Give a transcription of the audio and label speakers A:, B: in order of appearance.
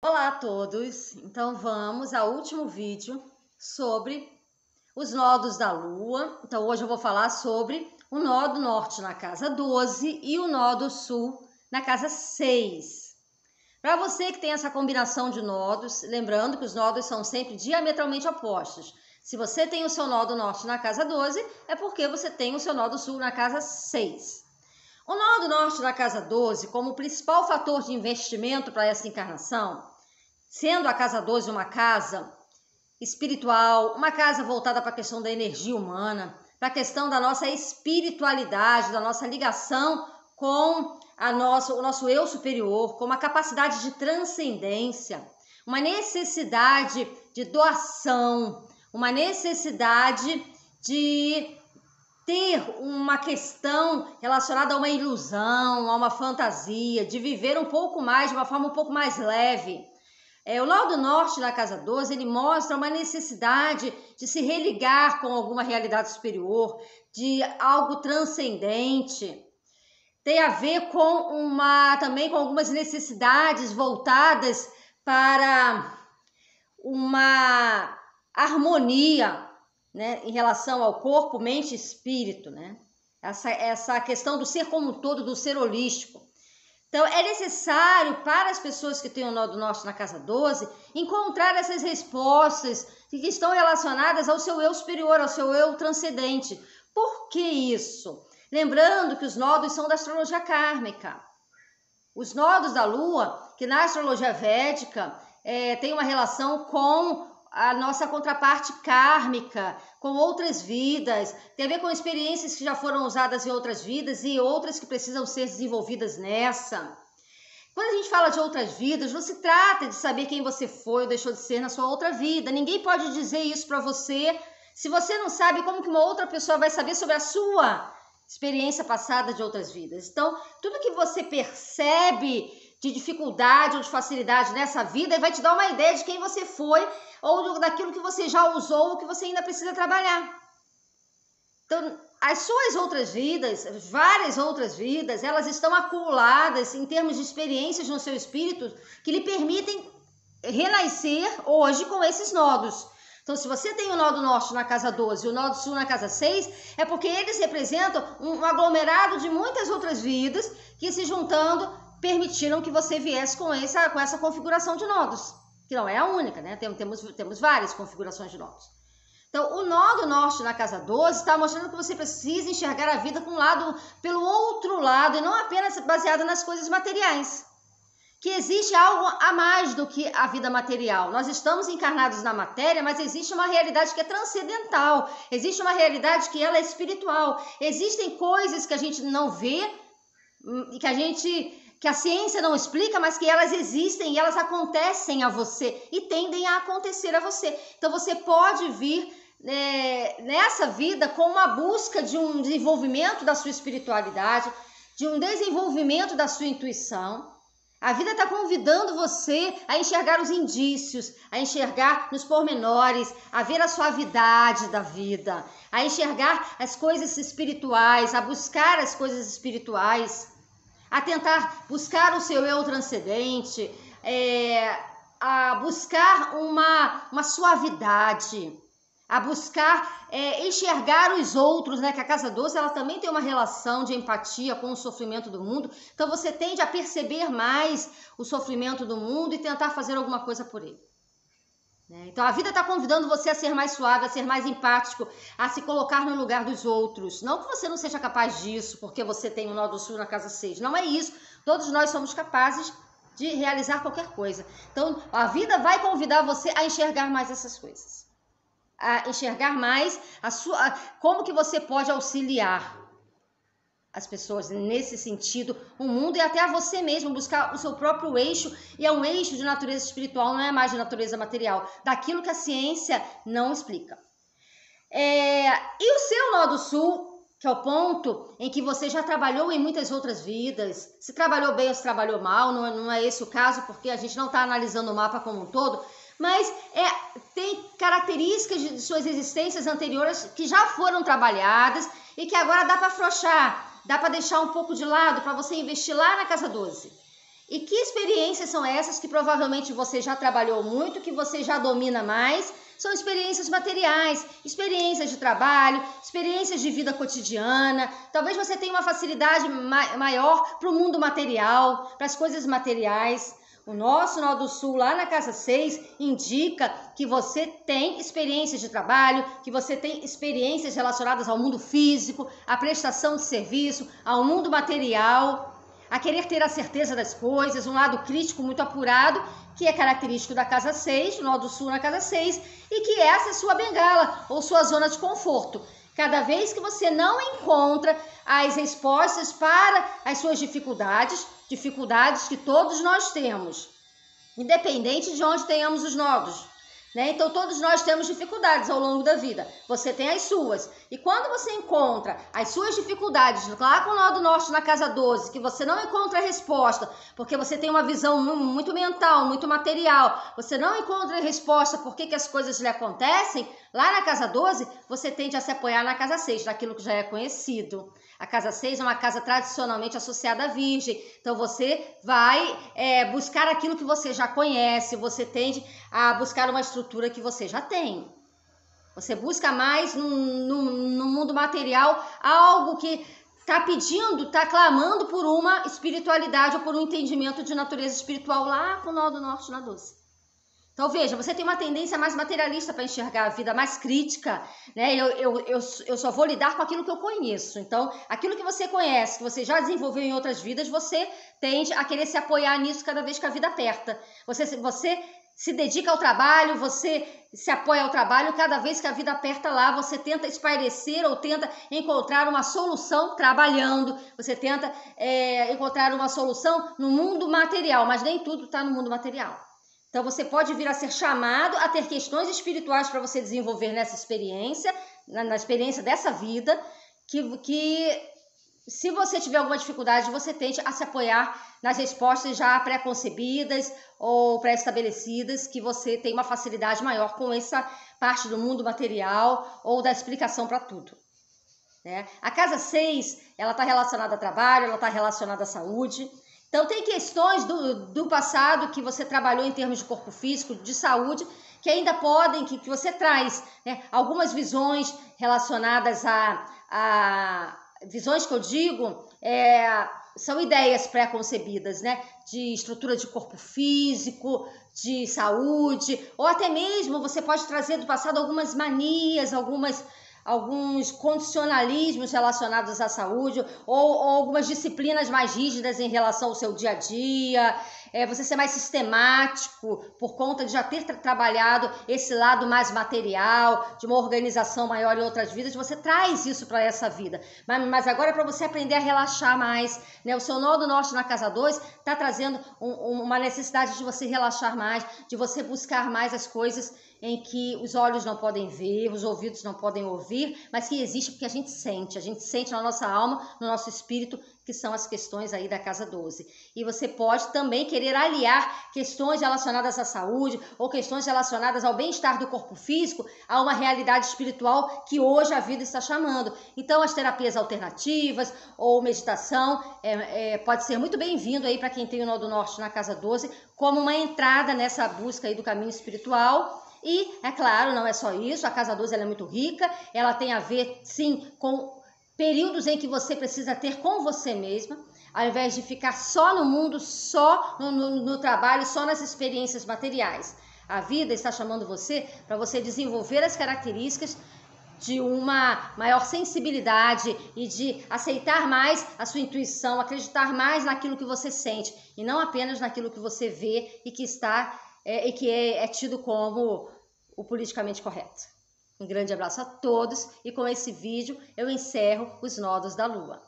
A: Olá a todos! Então vamos ao último vídeo sobre os nodos da Lua. Então hoje eu vou falar sobre o nó do norte na casa 12 e o nó do sul na casa 6. Para você que tem essa combinação de nodos, lembrando que os nodos são sempre diametralmente opostos. Se você tem o seu nó do norte na casa 12, é porque você tem o seu nó do sul na casa 6. O nó do norte na casa 12, como principal fator de investimento para essa encarnação, sendo a casa 12 uma casa espiritual, uma casa voltada para a questão da energia humana, para a questão da nossa espiritualidade, da nossa ligação com o nosso eu superior, com uma capacidade de transcendência, uma necessidade de doação, uma necessidade de ter uma questão relacionada a uma ilusão, a uma fantasia, de viver um pouco mais, de uma forma um pouco mais leve. O nó do norte na casa 12, ele mostra uma necessidade de se religar com alguma realidade superior, de algo transcendente. Tem a ver com também com algumas necessidades voltadas para uma harmonia, né, em relação ao corpo, mente e espírito, né? Essa questão do ser como um todo, do ser holístico. Então, é necessário para as pessoas que têm o nó do norte na casa 12 encontrar essas respostas que estão relacionadas ao seu eu superior, ao seu eu transcendente. Por que isso? Lembrando que os nodos são da astrologia kármica. Os nodos da Lua, que na astrologia védica tem uma relação com a nossa contraparte kármica, com outras vidas, tem a ver com experiências que já foram usadas em outras vidas e outras que precisam ser desenvolvidas nessa. Quando a gente fala de outras vidas, não se trata de saber quem você foi ou deixou de ser na sua outra vida. Ninguém pode dizer isso para você. Se você não sabe, como que uma outra pessoa vai saber sobre a sua experiência passada de outras vidas? Então, tudo que você percebe de dificuldade ou de facilidade nessa vida vai te dar uma ideia de quem você foi ou daquilo que você já usou ou que você ainda precisa trabalhar. Então, as suas outras vidas, várias outras vidas, elas estão acumuladas em termos de experiências no seu espírito que lhe permitem renascer hoje com esses nodos. Então, se você tem o nó do norte na casa 12 e o nó do sul na casa 6, é porque eles representam um aglomerado de muitas outras vidas que, se juntando, permitiram que você viesse com essa configuração de nodos, que não é a única, né? Temos várias configurações de nodos. Então, o nó do norte na casa 12 está mostrando que você precisa enxergar a vida pelo outro lado, e não apenas baseada nas coisas materiais. Que existe algo a mais do que a vida material. Nós estamos encarnados na matéria, mas existe uma realidade que é transcendental, existe uma realidade que ela é espiritual. Existem coisas que a gente não vê, que a ciência não explica, mas que elas existem e elas acontecem a você e tendem a acontecer a você. Então você pode vir nessa vida com uma busca de um desenvolvimento da sua espiritualidade, de um desenvolvimento da sua intuição. A vida está convidando você a enxergar os indícios, a enxergar nos pormenores, a ver a suavidade da vida, a enxergar as coisas espirituais, a buscar as coisas espirituais, a tentar buscar o seu eu transcendente, a buscar uma suavidade, a buscar enxergar os outros, né? Que a casa 12 ela também tem uma relação de empatia com o sofrimento do mundo. Então você tende a perceber mais o sofrimento do mundo e tentar fazer alguma coisa por ele. Então a vida está convidando você a ser mais suave, a ser mais empático, a se colocar no lugar dos outros. Não que você não seja capaz disso, porque você tem o nó do sul na casa 6. Não é isso. Todos nós somos capazes de realizar qualquer coisa. Então a vida vai convidar você a enxergar mais essas coisas. A enxergar mais como que você pode auxiliar as pessoas nesse sentido, o mundo e até a você mesmo, buscar o seu próprio eixo, e é um eixo de natureza espiritual, não é mais de natureza material, daquilo que a ciência não explica. E o seu nó do sul, que é o ponto em que você já trabalhou em muitas outras vidas, se trabalhou bem ou se trabalhou mal, não é esse o caso, porque a gente não está analisando o mapa como um todo, mas tem características de suas existências anteriores que já foram trabalhadas e que agora dá para afrouxar, dá para deixar um pouco de lado para você investir lá na casa 12. E que experiências são essas que provavelmente você já trabalhou muito, que você já domina mais? São experiências materiais, experiências de trabalho, experiências de vida cotidiana. Talvez você tenha uma facilidade maior para o mundo material, para as coisas materiais. O nosso Nó do Sul, lá na Casa 6, indica que você tem experiências de trabalho, que você tem experiências relacionadas ao mundo físico, à prestação de serviço, ao mundo material, a querer ter a certeza das coisas, um lado crítico muito apurado, que é característico da Casa 6, Nó do Sul na Casa 6, e que essa é sua bengala ou sua zona de conforto. Cada vez que você não encontra as respostas para as suas dificuldades que todos nós temos, independente de onde tenhamos os nodos, né? Então todos nós temos dificuldades ao longo da vida, você tem as suas, e quando você encontra as suas dificuldades lá com o Nó do Norte na Casa 12, que você não encontra a resposta, porque você tem uma visão muito mental, muito material, você não encontra a resposta por que as coisas lhe acontecem, lá na Casa 12, você tende a se apoiar na Casa 6, naquilo que já é conhecido. A Casa 6 é uma casa tradicionalmente associada à Virgem, então você vai buscar aquilo que você já conhece, você tende a buscar uma estrutura que você já tem. Você busca mais no mundo material algo que está pedindo, está clamando por uma espiritualidade ou por um entendimento de natureza espiritual lá com o Nó do Norte na 12. Então, veja, você tem uma tendência mais materialista para enxergar a vida, mais crítica, né? Eu só vou lidar com aquilo que eu conheço. Então, aquilo que você conhece, que você já desenvolveu em outras vidas, você tende a querer se apoiar nisso cada vez que a vida aperta. Você se dedica ao trabalho, você se apoia ao trabalho, cada vez que a vida aperta lá, você tenta espairecer ou tenta encontrar uma solução trabalhando, você tenta encontrar uma solução no mundo material, mas nem tudo está no mundo material. Então, você pode vir a ser chamado a ter questões espirituais para você desenvolver nessa experiência, na experiência dessa vida, que se você tiver alguma dificuldade, você tente a se apoiar nas respostas já pré-concebidas ou pré-estabelecidas, que você tem uma facilidade maior com essa parte do mundo material ou da explicação para tudo. Né? A Casa 6, ela está relacionada a trabalho, ela está relacionada à saúde. Então, tem questões do passado que você trabalhou em termos de corpo físico, de saúde, que ainda podem, que você traz, né? Algumas visões relacionadas a visões que eu digo, são ideias pré-concebidas, né? De estrutura de corpo físico, de saúde, ou até mesmo você pode trazer do passado algumas manias, alguns condicionalismos relacionados à saúde ou algumas disciplinas mais rígidas em relação ao seu dia a dia, você ser mais sistemático por conta de já ter trabalhado esse lado mais material, de uma organização maior em outras vidas, você traz isso para essa vida. Mas agora é para você aprender a relaxar mais, né? O seu Nó do Norte na Casa 2 está trazendo uma necessidade de você relaxar mais, de você buscar mais as coisas em que os olhos não podem ver, os ouvidos não podem ouvir, mas que existe porque a gente sente na nossa alma, no nosso espírito, que são as questões aí da Casa 12. E você pode também querer aliar questões relacionadas à saúde ou questões relacionadas ao bem-estar do corpo físico a uma realidade espiritual que hoje a vida está chamando. Então, as terapias alternativas ou meditação pode ser muito bem-vindo aí para quem tem o Nó do Norte na Casa 12, como uma entrada nessa busca aí do caminho espiritual. E, é claro, não é só isso, a Casa 12 ela é muito rica, ela tem a ver, sim, com períodos em que você precisa ter com você mesma, ao invés de ficar só no mundo, só no trabalho, só nas experiências materiais. A vida está chamando você para você desenvolver as características de uma maior sensibilidade e de aceitar mais a sua intuição, acreditar mais naquilo que você sente e não apenas naquilo que você vê e que é tido como o politicamente correto. Um grande abraço a todos e com esse vídeo eu encerro os Nodos da Lua.